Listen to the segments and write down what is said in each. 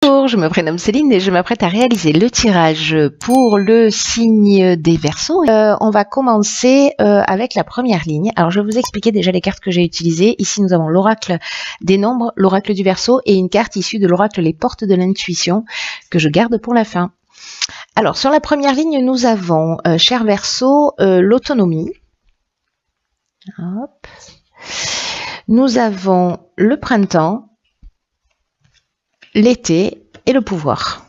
Bonjour, je me prénomme Céline et je m'apprête à réaliser le tirage pour le signe des Verseaux. On va commencer avec la première ligne. Alors je vais vous expliquer déjà les cartes que j'ai utilisées. Ici nous avons l'oracle des nombres, l'oracle du Verseau et une carte issue de l'oracle les portes de l'intuition que je garde pour la fin. Alors sur la première ligne nous avons, cher Verseau, l'autonomie. Hop. Nous avons le printemps, l'été et le pouvoir.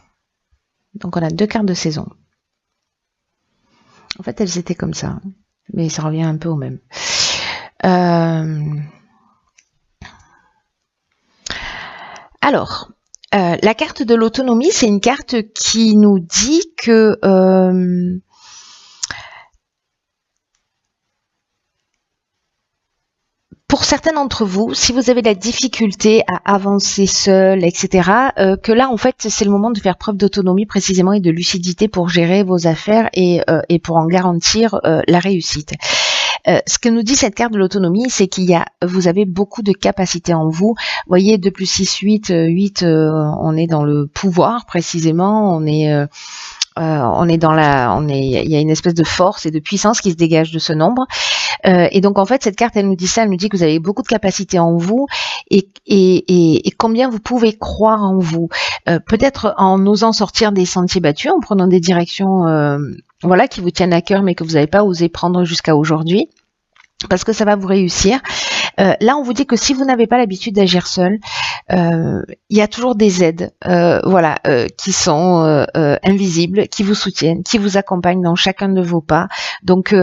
Donc on a deux cartes de saison. En fait elles étaient comme ça, mais ça revient un peu au même. Alors, la carte de l'autonomie, c'est une carte qui nous dit que pour certains d'entre vous, si vous avez de la difficulté à avancer seul, etc., que là, en fait, c'est le moment de faire preuve d'autonomie précisément et de lucidité pour gérer vos affaires et pour en garantir la réussite. Ce que nous dit cette carte de l'autonomie, c'est vous avez beaucoup de capacités en vous. Vous voyez, 2 plus 6, 8, 8, on est dans le pouvoir précisément, il y a une espèce de force et de puissance qui se dégage de ce nombre. Et donc en fait cette carte elle nous dit ça, elle nous dit que vous avez beaucoup de capacités en vous et combien vous pouvez croire en vous. Peut-être en osant sortir des sentiers battus, en prenant des directions voilà qui vous tiennent à cœur mais que vous n'avez pas osé prendre jusqu'à aujourd'hui. Parce que ça va vous réussir. Là, on vous dit que si vous n'avez pas l'habitude d'agir seul, il y a toujours des aides, qui sont invisibles, qui vous soutiennent, qui vous accompagnent dans chacun de vos pas. Donc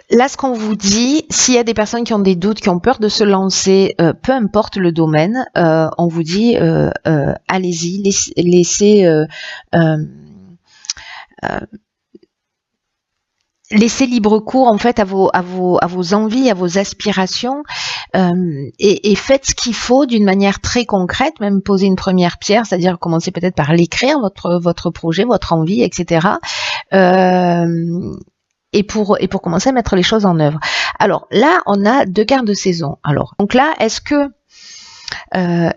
là, ce qu'on vous dit, s'il y a des personnes qui ont des doutes, qui ont peur de se lancer, peu importe le domaine, on vous dit allez-y, laissez libre cours en fait à vos envies, à vos aspirations, et faites ce qu'il faut d'une manière très concrète, même poser une première pierre, c'est-à-dire commencer peut-être par l'écrire, votre projet, votre envie, etc. Et pour commencer à mettre les choses en œuvre. Alors là, on a 2 cartes de saison. Alors donc là, est-ce que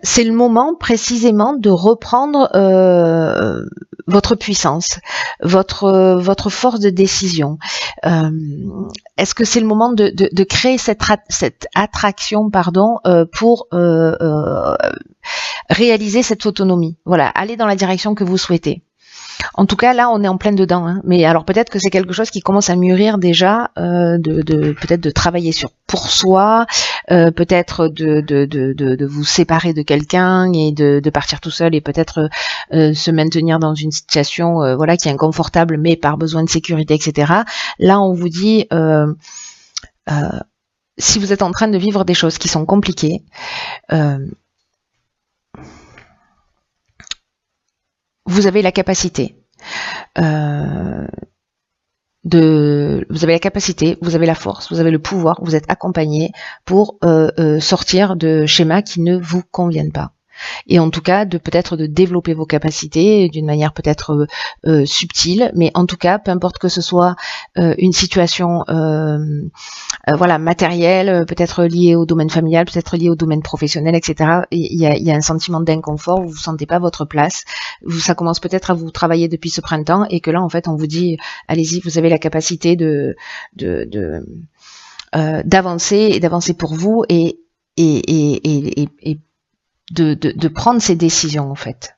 c'est le moment précisément de reprendre votre puissance, votre force de décision. Est-ce que c'est le moment de créer cette attraction, pour réaliser cette autonomie. Voilà, aller dans la direction que vous souhaitez. En tout cas, là, on est en plein dedans. Hein. Mais alors, peut-être que c'est quelque chose qui commence à mûrir déjà, peut-être de travailler pour soi, peut-être de vous séparer de quelqu'un et de partir tout seul et peut-être se maintenir dans une situation, qui est inconfortable, mais par besoin de sécurité, etc. Là, on vous dit, si vous êtes en train de vivre des choses qui sont compliquées, vous avez la capacité vous avez la capacité, vous avez la force, vous avez le pouvoir, vous êtes accompagné pour sortir de schémas qui ne vous conviennent pas. Et en tout cas, peut-être de développer vos capacités d'une manière peut-être subtile, mais en tout cas, peu importe que ce soit une situation matérielle, peut-être liée au domaine familial, peut-être liée au domaine professionnel, etc. Il y a un sentiment d'inconfort, vous ne sentez pas votre place, ça commence peut-être à vous travailler depuis ce printemps, et que là, en fait, on vous dit, allez-y, vous avez la capacité d'avancer et d'avancer pour vous et de prendre ces décisions en fait.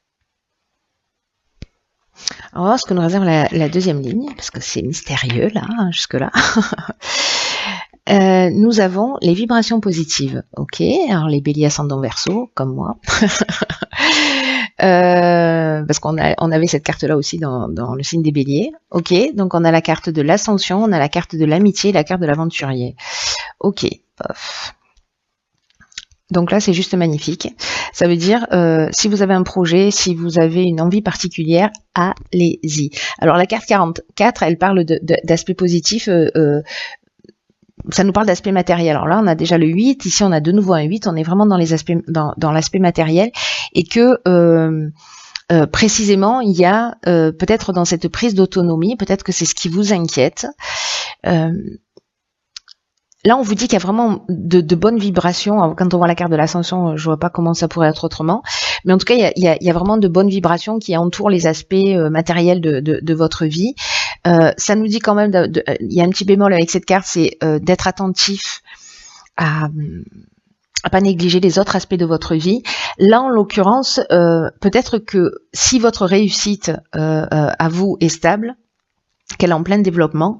On va voir ce que nous réserve la deuxième ligne, parce que c'est mystérieux là, jusque-là. Nous avons les vibrations positives. Ok, alors les béliers ascendant Verseau, comme moi. Parce qu'on avait cette carte-là aussi dans le signe des béliers. Ok, donc on a la carte de l'ascension, on a la carte de l'amitié, la carte de l'aventurier. Ok, pof. Donc là, c'est juste magnifique. Ça veut dire, si vous avez un projet, si vous avez une envie particulière, allez-y. Alors la carte 44, elle parle d'aspect positif, ça nous parle d'aspect matériel. Alors là, on a déjà le 8, ici on a de nouveau un 8, on est vraiment dans les aspects, dans l'aspect matériel, et que précisément, il y a peut-être dans cette prise d'autonomie, peut-être que c'est ce qui vous inquiète, là, on vous dit qu'il y a vraiment de bonnes vibrations. Alors, quand on voit la carte de l'ascension, je vois pas comment ça pourrait être autrement. Mais en tout cas, il y a vraiment de bonnes vibrations qui entourent les aspects matériels de votre vie. Ça nous dit quand même, il y a un petit bémol avec cette carte, c'est d'être attentif à pas négliger les autres aspects de votre vie. Là, en l'occurrence, peut-être que si votre réussite à vous est stable, qu'elle est en plein développement,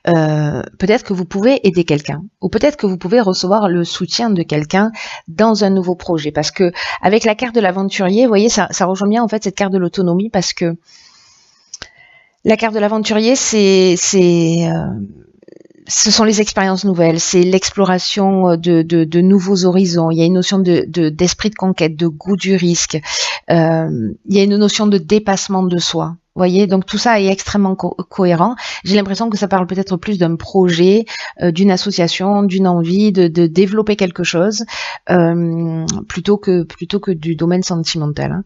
peut-être que vous pouvez aider quelqu'un, ou peut-être que vous pouvez recevoir le soutien de quelqu'un dans un nouveau projet. Parce que avec la carte de l'aventurier, vous voyez, ça rejoint bien en fait cette carte de l'autonomie, parce que la carte de l'aventurier, ce sont les expériences nouvelles, c'est l'exploration de nouveaux horizons. Il y a une notion d'esprit de conquête, de goût du risque. Il y a une notion de dépassement de soi. Vous voyez, donc tout ça est extrêmement cohérent. J'ai l'impression que ça parle peut-être plus d'un projet, d'une association, d'une envie de développer quelque chose, plutôt que du domaine sentimental.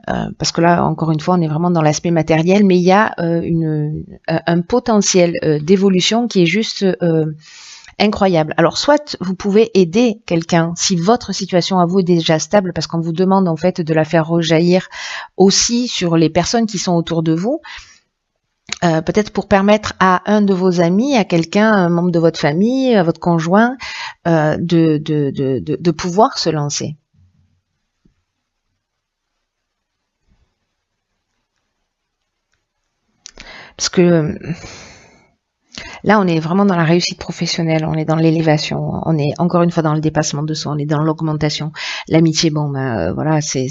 Hein. Parce que là, encore une fois, on est vraiment dans l'aspect matériel, mais il y a un potentiel d'évolution qui est juste incroyable. Alors, soit vous pouvez aider quelqu'un si votre situation à vous est déjà stable, parce qu'on vous demande en fait de la faire rejaillir aussi sur les personnes qui sont autour de vous. Peut-être pour permettre à un de vos amis, à quelqu'un, un membre de votre famille, à votre conjoint, de pouvoir se lancer. Parce que là, on est vraiment dans la réussite professionnelle, on est dans l'élévation, on est encore une fois dans le dépassement de soi, on est dans l'augmentation. L'amitié, bon, voilà, c'est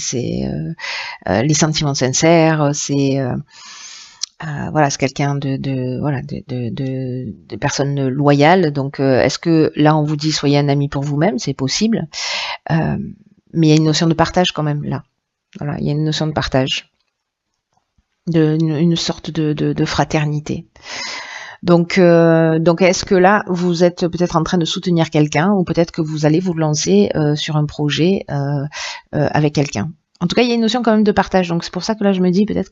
les sentiments sincères, c'est voilà, c'est quelqu'un de personnes loyales. Donc, est-ce que là, on vous dit soyez un ami pour vous-même, c'est possible, mais il y a une notion de partage quand même là. Voilà, il y a une notion de partage. Une sorte de fraternité. Donc est-ce que là, vous êtes peut-être en train de soutenir quelqu'un, ou peut-être que vous allez vous lancer sur un projet avec quelqu'un. En tout cas, il y a une notion quand même de partage. Donc c'est pour ça que là, je me dis peut-être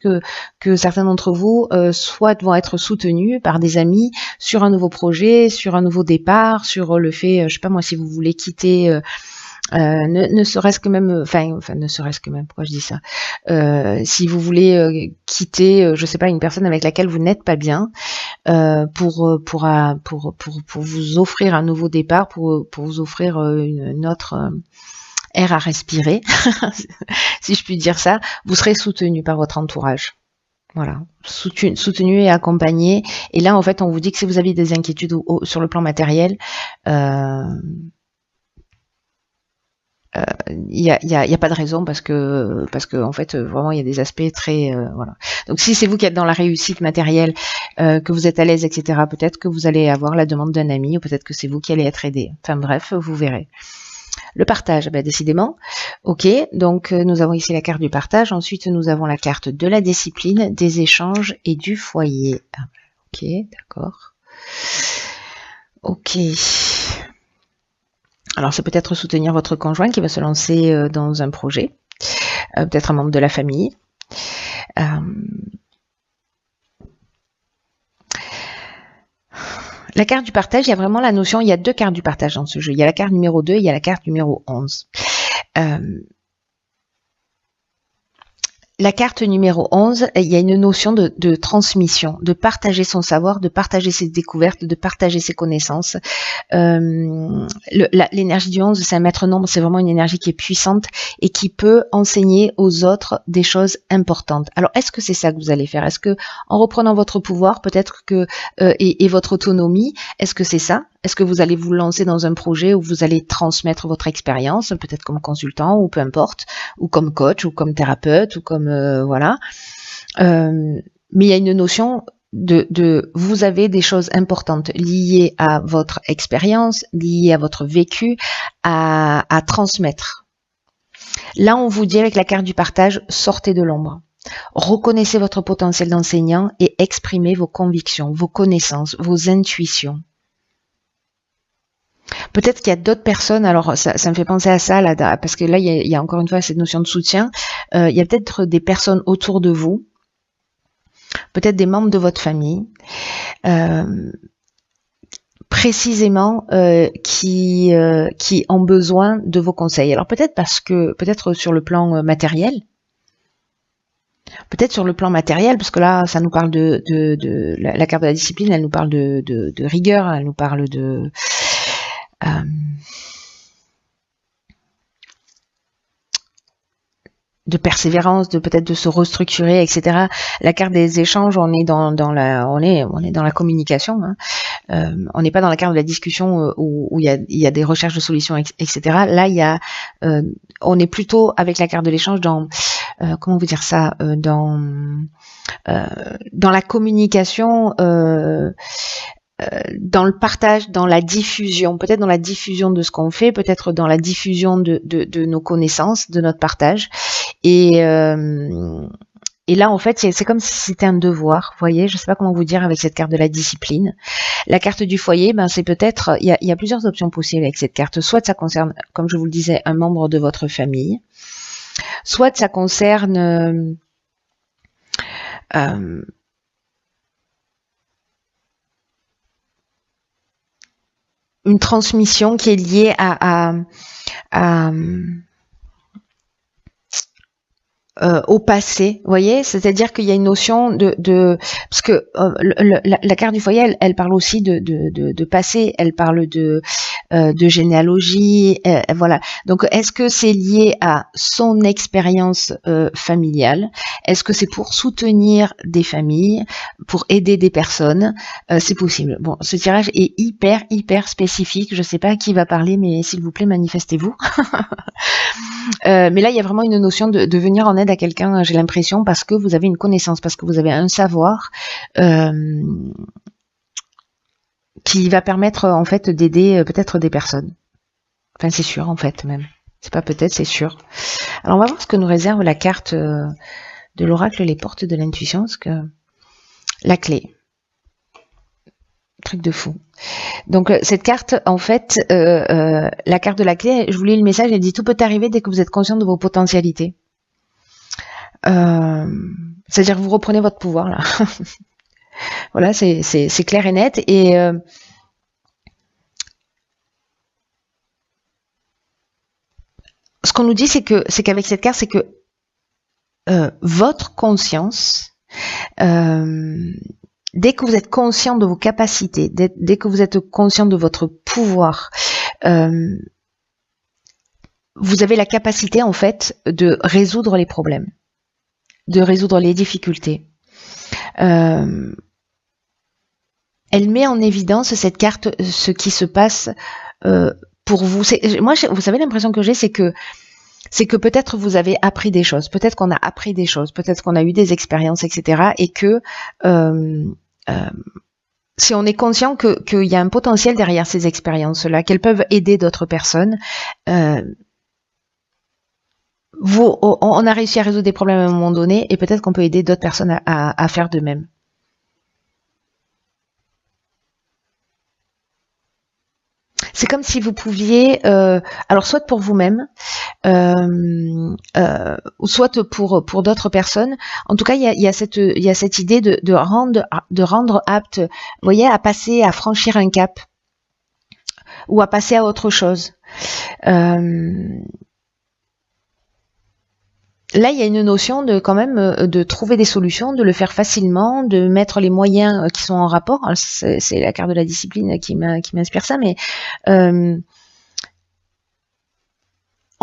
que certains d'entre vous soit vont être soutenus par des amis sur un nouveau projet, sur un nouveau départ, sur le fait, je sais pas moi, si vous voulez quitter... ne serait-ce que même, enfin ne serait-ce que même, pourquoi je dis ça, si vous voulez quitter, je sais pas, une personne avec laquelle vous n'êtes pas bien, pour vous offrir un nouveau départ, pour vous offrir une autre air à respirer, si je puis dire ça, vous serez soutenu par votre entourage. Voilà, soutenu et accompagné. Et là, en fait, on vous dit que si vous avez des inquiétudes sur le plan matériel, il y a pas de raison, parce que en fait vraiment il y a des aspects très voilà. Donc si c'est vous qui êtes dans la réussite matérielle, que vous êtes à l'aise, etc., peut-être que vous allez avoir la demande d'un ami, ou peut-être que c'est vous qui allez être aidé. Enfin bref, vous verrez. Le partage, décidément. Ok, donc nous avons ici la carte du partage. Ensuite nous avons la carte de la discipline, des échanges et du foyer. Ok, d'accord. Ok. Alors, c'est peut-être soutenir votre conjoint qui va se lancer dans un projet, peut-être un membre de la famille. La carte du partage, il y a vraiment la notion, il y a deux cartes du partage dans ce jeu. Il y a la carte numéro 2 et il y a la carte numéro 11. La carte numéro 11, il y a une notion de transmission, de partager son savoir, de partager ses découvertes, de partager ses connaissances. L'énergie du 11, c'est un maître nombre, c'est vraiment une énergie qui est puissante et qui peut enseigner aux autres des choses importantes. Alors, est-ce que c'est ça que vous allez faire? Est-ce que, en reprenant votre pouvoir, peut-être que et votre autonomie, est-ce que c'est ça? Est-ce que vous allez vous lancer dans un projet où vous allez transmettre votre expérience, peut-être comme consultant, ou peu importe, ou comme coach, ou comme thérapeute, ou comme voilà. Mais il y a une notion de vous avez des choses importantes liées à votre expérience, liées à votre vécu, à transmettre. Là, on vous dit avec la carte du partage, sortez de l'ombre. Reconnaissez votre potentiel d'enseignant et exprimez vos convictions, vos connaissances, vos intuitions. Peut-être qu'il y a d'autres personnes, alors ça me fait penser à ça, là, parce que là, il y a encore une fois cette notion de soutien. Il y a peut-être des personnes autour de vous, peut-être des membres de votre famille, précisément qui ont besoin de vos conseils. Alors peut-être sur le plan matériel, parce que là, ça nous parle de la carte de la discipline, elle nous parle de rigueur, elle nous parle de persévérance, peut-être de se restructurer, etc. La carte des échanges, on est dans la communication. Hein. On n'est pas dans la carte de la discussion où il y a des recherches de solutions, etc. Là, on est plutôt avec la carte de l'échange dans comment vous dire ça, dans la communication. Dans le partage, dans la diffusion, peut-être dans la diffusion de ce qu'on fait, peut-être dans la diffusion de nos connaissances, de notre partage. Et là, en fait, c'est comme si c'était un devoir. Vous voyez, je ne sais pas comment vous dire avec cette carte de la discipline. La carte du foyer, c'est peut-être, il y a plusieurs options possibles avec cette carte. Soit ça concerne, comme je vous le disais, un membre de votre famille. Soit ça concerne une transmission qui est liée au passé, vous voyez, c'est-à-dire qu'il y a une notion parce que la carte du foyer, elle parle aussi de passé, elle parle de généalogie, voilà. Donc, est-ce que c'est lié à son expérience familiale? Est-ce que c'est pour soutenir des familles, pour aider des personnes? C'est possible. Bon, ce tirage est hyper spécifique. Je sais pas à qui va parler, mais s'il vous plaît, manifestez-vous. Mais là, il y a vraiment une notion de venir en aide à quelqu'un, j'ai l'impression, parce que vous avez une connaissance, parce que vous avez un savoir qui va permettre en fait d'aider peut-être des personnes. Enfin, c'est sûr en fait même. C'est pas peut-être, c'est sûr. Alors on va voir ce que nous réserve la carte de l'oracle, les portes de l'intuition, parce que la clé. Truc de fou. Donc cette carte, en fait, la carte de la clé, je vous lis le message, elle dit: tout peut arriver dès que vous êtes conscient de vos potentialités. C'est-à-dire que vous reprenez votre pouvoir là. Voilà, c'est clair et net. Et ce qu'on nous dit, c'est qu'avec cette carte, c'est que votre conscience, dès que vous êtes conscient de vos capacités, dès que vous êtes conscient de votre pouvoir, vous avez la capacité en fait de résoudre les problèmes, de résoudre les difficultés. Elle met en évidence, cette carte, ce qui se passe pour vous. Moi, vous savez, l'impression que j'ai, c'est que peut-être vous avez appris des choses, peut-être qu'on a appris des choses, peut-être qu'on a eu des expériences, etc. Et que si on est conscient qu'il y a un potentiel derrière ces expériences-là, qu'elles peuvent aider d'autres personnes, on a réussi à résoudre des problèmes à un moment donné, et peut-être qu'on peut aider d'autres personnes à faire de même. C'est comme si vous pouviez, alors soit pour vous-même, ou soit pour d'autres personnes. En tout cas, il y a cette idée de rendre apte, vous voyez, à franchir un cap, ou à passer à autre chose. Là, il y a une notion de quand même de trouver des solutions, de le faire facilement, de mettre les moyens qui sont en rapport. C'est la carte de la discipline qui m'inspire ça, mais on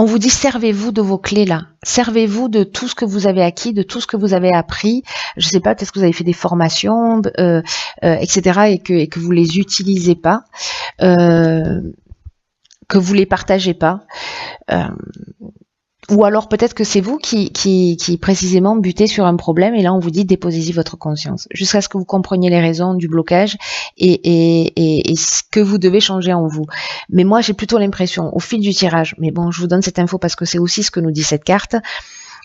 vous dit: servez-vous de vos clés là, servez-vous de tout ce que vous avez acquis, de tout ce que vous avez appris. Je sais pas, peut-être que vous avez fait des formations, etc. et que vous les utilisez pas, que vous les partagez pas. Ou alors peut-être que c'est vous qui précisément butez sur un problème, et là on vous dit: déposez-y votre conscience, jusqu'à ce que vous compreniez les raisons du blocage et ce que vous devez changer en vous. Mais moi j'ai plutôt l'impression, au fil du tirage, mais bon, je vous donne cette info parce que c'est aussi ce que nous dit cette carte,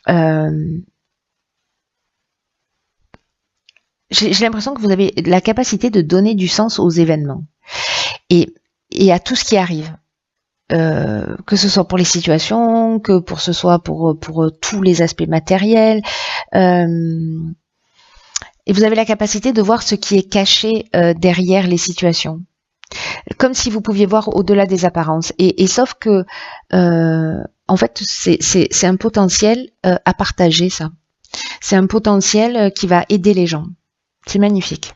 j'ai l'impression que vous avez la capacité de donner du sens aux événements et à tout ce qui arrive. Que ce soit pour les situations, que ce soit pour tous les aspects matériels, et vous avez la capacité de voir ce qui est caché derrière les situations. Comme si vous pouviez voir au-delà des apparences. Et sauf que, en fait, c'est un potentiel à partager, ça. C'est un potentiel qui va aider les gens. C'est magnifique.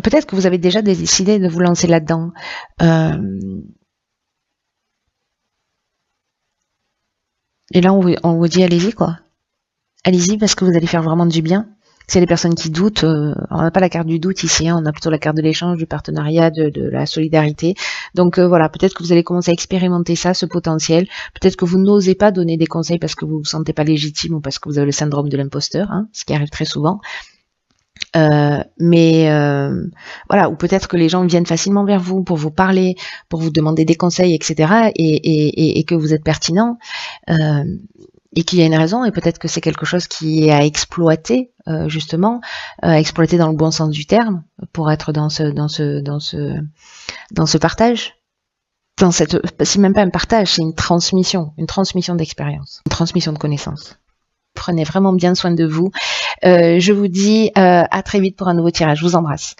Peut-être que vous avez déjà décidé de vous lancer là-dedans. Et là, on vous dit, allez-y, quoi. Allez-y, parce que vous allez faire vraiment du bien. S'il y a des personnes qui doutent, on n'a pas la carte du doute ici, hein, on a plutôt la carte de l'échange, du partenariat, de la solidarité. Donc voilà, peut-être que vous allez commencer à expérimenter ça, ce potentiel. Peut-être que vous n'osez pas donner des conseils parce que vous vous sentez pas légitime ou parce que vous avez le syndrome de l'imposteur, hein, ce qui arrive très souvent. Voilà, ou peut-être que les gens viennent facilement vers vous pour vous parler, pour vous demander des conseils, etc. Et que vous êtes pertinent. Et qu'il y a une raison, et peut-être que c'est quelque chose qui est à exploiter, justement, exploiter dans le bon sens du terme, pour être dans ce partage. C'est même pas un partage, c'est une transmission d'expérience, une transmission de connaissances. Prenez vraiment bien soin de vous. Je vous dis à très vite pour un nouveau tirage. Je vous embrasse.